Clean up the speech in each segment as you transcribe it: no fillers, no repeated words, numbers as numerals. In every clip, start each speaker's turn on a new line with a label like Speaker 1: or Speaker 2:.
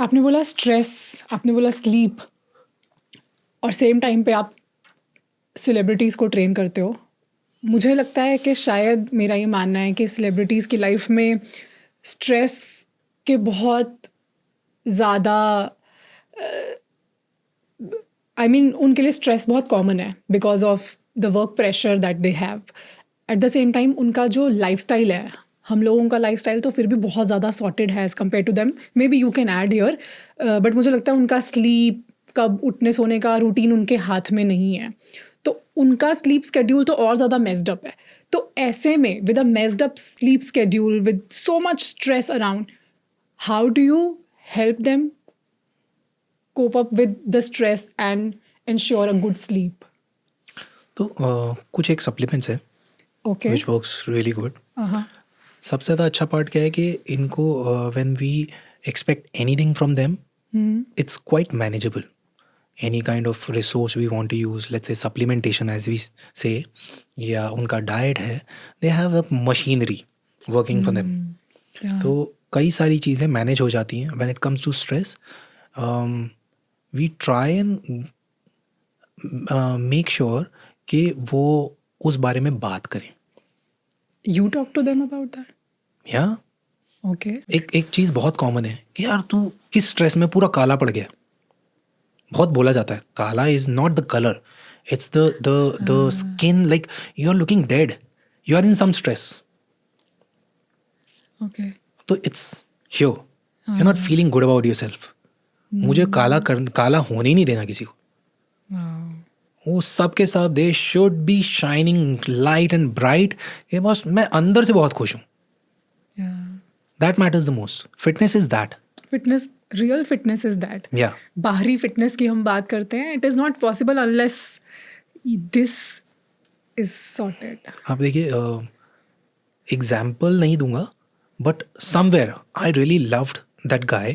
Speaker 1: आपने बोला स्ट्रेस, आपने बोला स्लीप, और सेम टाइम पे आप सेलिब्रिटीज़ को ट्रेन करते हो। मुझे लगता है कि शायद मेरा ये मानना है कि सेलिब्रिटीज़ की लाइफ में स्ट्रेस के बहुत ज़्यादा उनके लिए स्ट्रेस बहुत कॉमन है because of the work pressure that they have. At the same time उनका जो लाइफस्टाइल है, हम लोगों का लाइफस्टाइल तो फिर भी बहुत ज़्यादा सॉर्टेड है as compare to them. Maybe you can add here, but मुझे लगता है उनका स्लीप, कब उठने सोने का रूटीन उनके हाथ में नहीं है। तो उनका स्लीप स्केड्यूल तो और ज़्यादा मेस्ड अप है। तो ऐसे में with a messed up sleep schedule, with so much stress around, how do you help them cope up with the stress and ensure a good sleep?
Speaker 2: तो कुछ एक सप्लीमेंट्स है
Speaker 1: Okay.
Speaker 2: Which works really good.
Speaker 1: Uh-huh.
Speaker 2: सबसे ज़्यादा अच्छा part क्या है कि इनको when we expect anything from them, it's quite manageable. Any kind of resource we want to use, let's say supplementation as we say, या उनका डाइट है, they have a machinery working for them.
Speaker 1: Yeah.
Speaker 2: तो कई सारी चीज़ें manage हो जाती हैं। When it comes to stress, we try and make sure कि वो उस बारे में बात करें।
Speaker 1: You talk to them about that?
Speaker 2: या
Speaker 1: Okay.
Speaker 2: एक चीज़ बहुत कॉमन है कि यार तू किस स्ट्रेस में पूरा काला पड़ गया। बहुत बोला जाता है काला is not the colour, it's the skin, like you are looking dead, you are in some stress.
Speaker 1: Okay.
Speaker 2: तो it's here, you are not feeling good about yourself. मुझे काला होने ही नहीं देना किसी को।
Speaker 1: Wow.
Speaker 2: वो सब के सब they should be shining light and bright. ये बस मैं अंदर से बहुत खुश हूँ।
Speaker 1: Yeah.
Speaker 2: That matters the most. Fitness is that.
Speaker 1: Fitness, real fitness is that.
Speaker 2: या
Speaker 1: बाहरी फिटनेस की हम बात करते हैं, it is not possible unless this is sorted.
Speaker 2: आप देखिए, एग्जाम्पल नहीं दूंगा, but somewhere I really loved that guy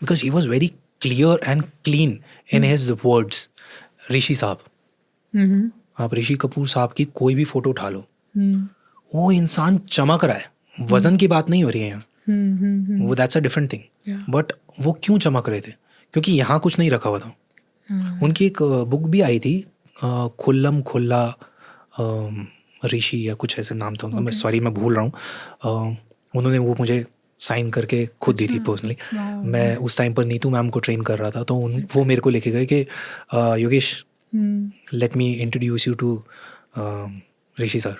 Speaker 2: because he was very clear and clean in his words. Rishi साहब, आप ऋषि कपूर साहब की कोई भी फोटो उठा लो, वो इंसान चमक रहा है। वजन की बात नहीं हो रही है यहाँ, वो that's a different thing.
Speaker 1: Yeah.
Speaker 2: But वो क्यों चमक रहे थे? क्योंकि यहाँ कुछ नहीं रखा हुआ था। उनकी एक बुक भी आई थी, खुल्लम खुल्ला ऋषि या कुछ ऐसे नाम था उनका। मैं सॉरी, मैं भूल रहा हूँ। उन्होंने वो मुझे साइन करके खुद दी थी पर्सनली। मैं उस टाइम पर नीतू मैम को ट्रेन कर रहा था, तो वो मेरे को लेके गए कि Yogesh, let me introduce you to Rishi sir.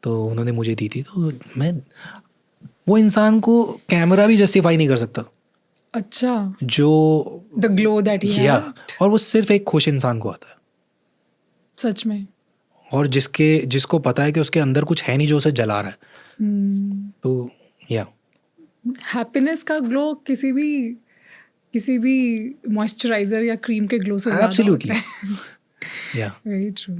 Speaker 2: तो उन्होंने मुझे दी थी। तो मैं वो इंसान को कैमरा भी जस्टिफाई नहीं कर सकता
Speaker 1: अच्छा,
Speaker 2: जो
Speaker 1: द ग्लो दैट ही
Speaker 2: या,
Speaker 1: हैड।
Speaker 2: और वो सिर्फ एक खुश इंसान को आता है,
Speaker 1: सच में।
Speaker 2: और जिसको पता है कि उसके अंदर कुछ है नहीं जो उसे जला रहा है। तो या
Speaker 1: हैप्पीनेस का ग्लो किसी भी मॉइस्चराइजर या क्रीम के ग्लो से ज़्यादा
Speaker 2: एब्सोल्युटली
Speaker 1: होता है।
Speaker 2: या
Speaker 1: वेरी ट्रू।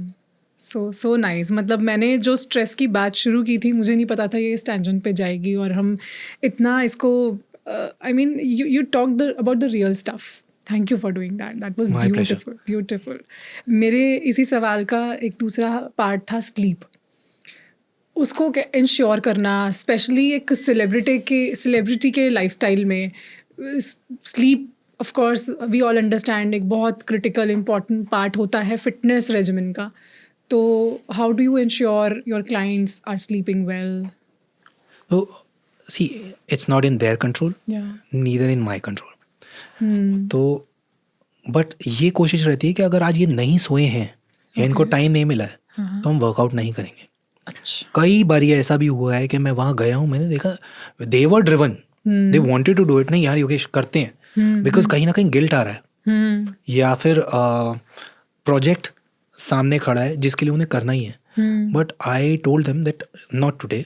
Speaker 1: So nice. मतलब मैंने जो स्ट्रेस की बात शुरू की थी, मुझे नहीं पता था ये इस टेंजेंट पे जाएगी, और हम इतना इसको you talked about the real stuff. Thank you for doing that. That was
Speaker 2: My pleasure.
Speaker 1: beautiful. मेरे इसी सवाल का एक दूसरा पार्ट था स्लीप। उसको इंश्योर करना, स्पेशली एक सेलिब्रिटी के लाइफस्टाइल में sleep, of course we all understand, एक बहुत क्रिटिकल इम्पॉर्टेंट पार्ट होता है फिटनेस रेजिमेन का। तो how do you ensure your clients are sleeping well?
Speaker 2: तो see, it's not in their control, neither in my control. तो but ये कोशिश रहती है कि अगर आज ये नहीं सोए हैं या इनको टाइम नहीं मिला है, तो हम वर्कआउट नहीं करेंगे।
Speaker 1: अच्छा।
Speaker 2: कई बार ये ऐसा भी हुआ है कि मैं वहाँ गया हूँ, मैंने देखा they were driven, they wanted to do it, नहीं यार योगेश करते हैं, बिकॉज कहीं ना कहीं गिल्ट आ रहा है, या फिर प्रोजेक्ट सामने खड़ा है जिसके लिए उन्हें करना ही है। But I told them that not today.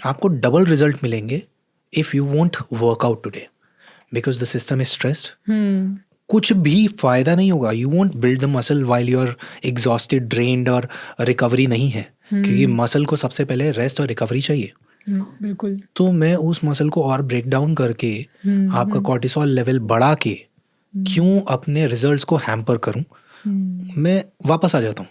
Speaker 2: आपको डबल रिजल्ट मिलेंगे if you won't workout today, because the system is stressed. कुछ भी फायदा नहीं होगा, you won't build the muscle while you are exhausted, drained, और रिकवरी नहीं है, क्योंकि मसल को सबसे पहले रेस्ट और रिकवरी चाहिए।
Speaker 1: बिल्कुल।
Speaker 2: तो मैं उस मसल को और ब्रेक डाउन करके आपका कॉर्टिसोल लेवल बढ़ा के क्यों अपने रिजल्ट्स को हैम्पर करूं? मैं वापस आ जाता हूँ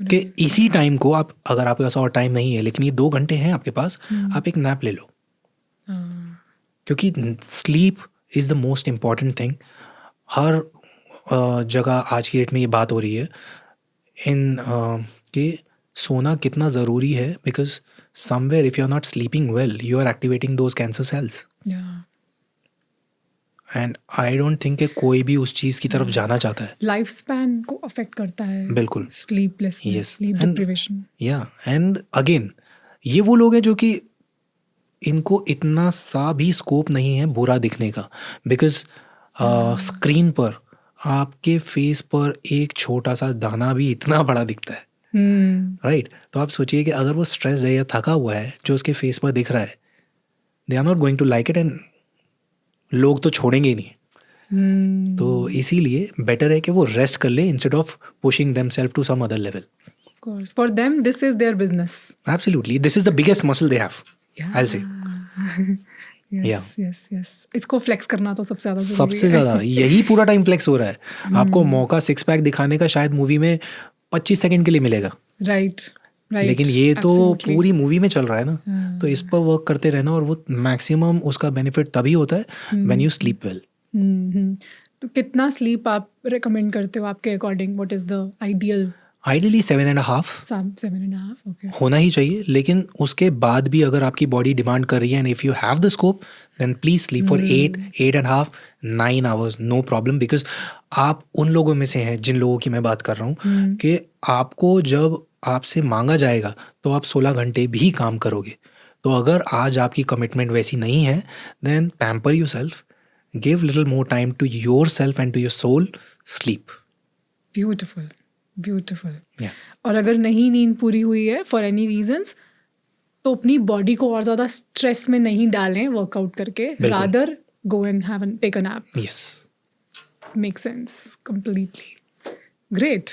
Speaker 2: कि इसी टाइम को आप, अगर आपके पास और टाइम नहीं है लेकिन ये 2 घंटे हैं आपके पास, आप एक नैप ले लो, क्योंकि sleep is the most important thing. हर जगह आज की डेट में ये बात हो रही है कि सोना कितना ज़रूरी है, because somewhere if you are not sleeping well you are activating those cancer cells. And I don't think कि कोई भी उस चीज़ की तरफ जाना चाहता है.
Speaker 1: लाइफ स्पैन को अफेक्ट करता है.
Speaker 2: बिल्कुल.
Speaker 1: Sleeplessness, sleep deprivation.
Speaker 2: And again ये वो लोग हैं जो कि इनको इतना सा भी स्कोप नहीं है बुरा दिखने का, बिकॉज स्क्रीन पर आपके फेस पर एक छोटा सा दाना भी इतना बड़ा दिखता है. राइट. तो आप सोचिए कि अगर वो स्ट्रेस है या थका हुआ है जो उसके फेस पर दिख रहा है, they are not going to like it, and लोग तो छोड़ेंगे ही नहीं. तो इसीलिए बेटर है कि वो रेस्ट कर ले instead of pushing themselves to some other level.
Speaker 1: Of course, for them this is their business.
Speaker 2: Absolutely, this is the biggest muscle they have. I'll say.
Speaker 1: yes. इसको फ्लेक्स करना तो सबसे ज़्यादा ज़रूरी
Speaker 2: सबसे
Speaker 1: है.
Speaker 2: ज़्यादा यही पूरा टाइम फ्लेक्स हो रहा है. आपको मौका सिक्स पैक दिखाने का शायद मूवी में 25 सेकंड के लिए मिलेगा.
Speaker 1: राइट.
Speaker 2: लेकिन ये तो पूरी मूवी में चल रहा है ना. तो इस पर वर्क करते रहना, और वो मैक्सिमम उसका बेनिफिट तभी होता है व्हेन यू स्लीप वेल.
Speaker 1: तो कितना स्लीप आप रिकमेंड करते हो आपके according? What is the ideal?
Speaker 2: Ideally 7.5
Speaker 1: okay
Speaker 2: होना ही चाहिए. लेकिन उसके बाद भी अगर आपकी बॉडी डिमांड कर रही है and if you have the scope then please sleep for 8.5 9 hours, no problem. Because आप उन लोगों में से हैं जिन लोगों की मैं बात कर रहा हूँ कि आपको जब आपसे मांगा जाएगा तो आप 16 घंटे भी काम करोगे. तो अगर आज आपकी कमिटमेंट वैसी नहीं है then pamper yourself, give little more time to yourself and to your soul, sleep.
Speaker 1: Beautiful. और अगर नहीं नींद पूरी हुई है फॉर एनी रीजंस तो अपनी बॉडी को और ज़्यादा स्ट्रेस में नहीं डालें वर्कआउट करके, rather go and have take a nap.
Speaker 2: Yes,
Speaker 1: make sense completely. Great.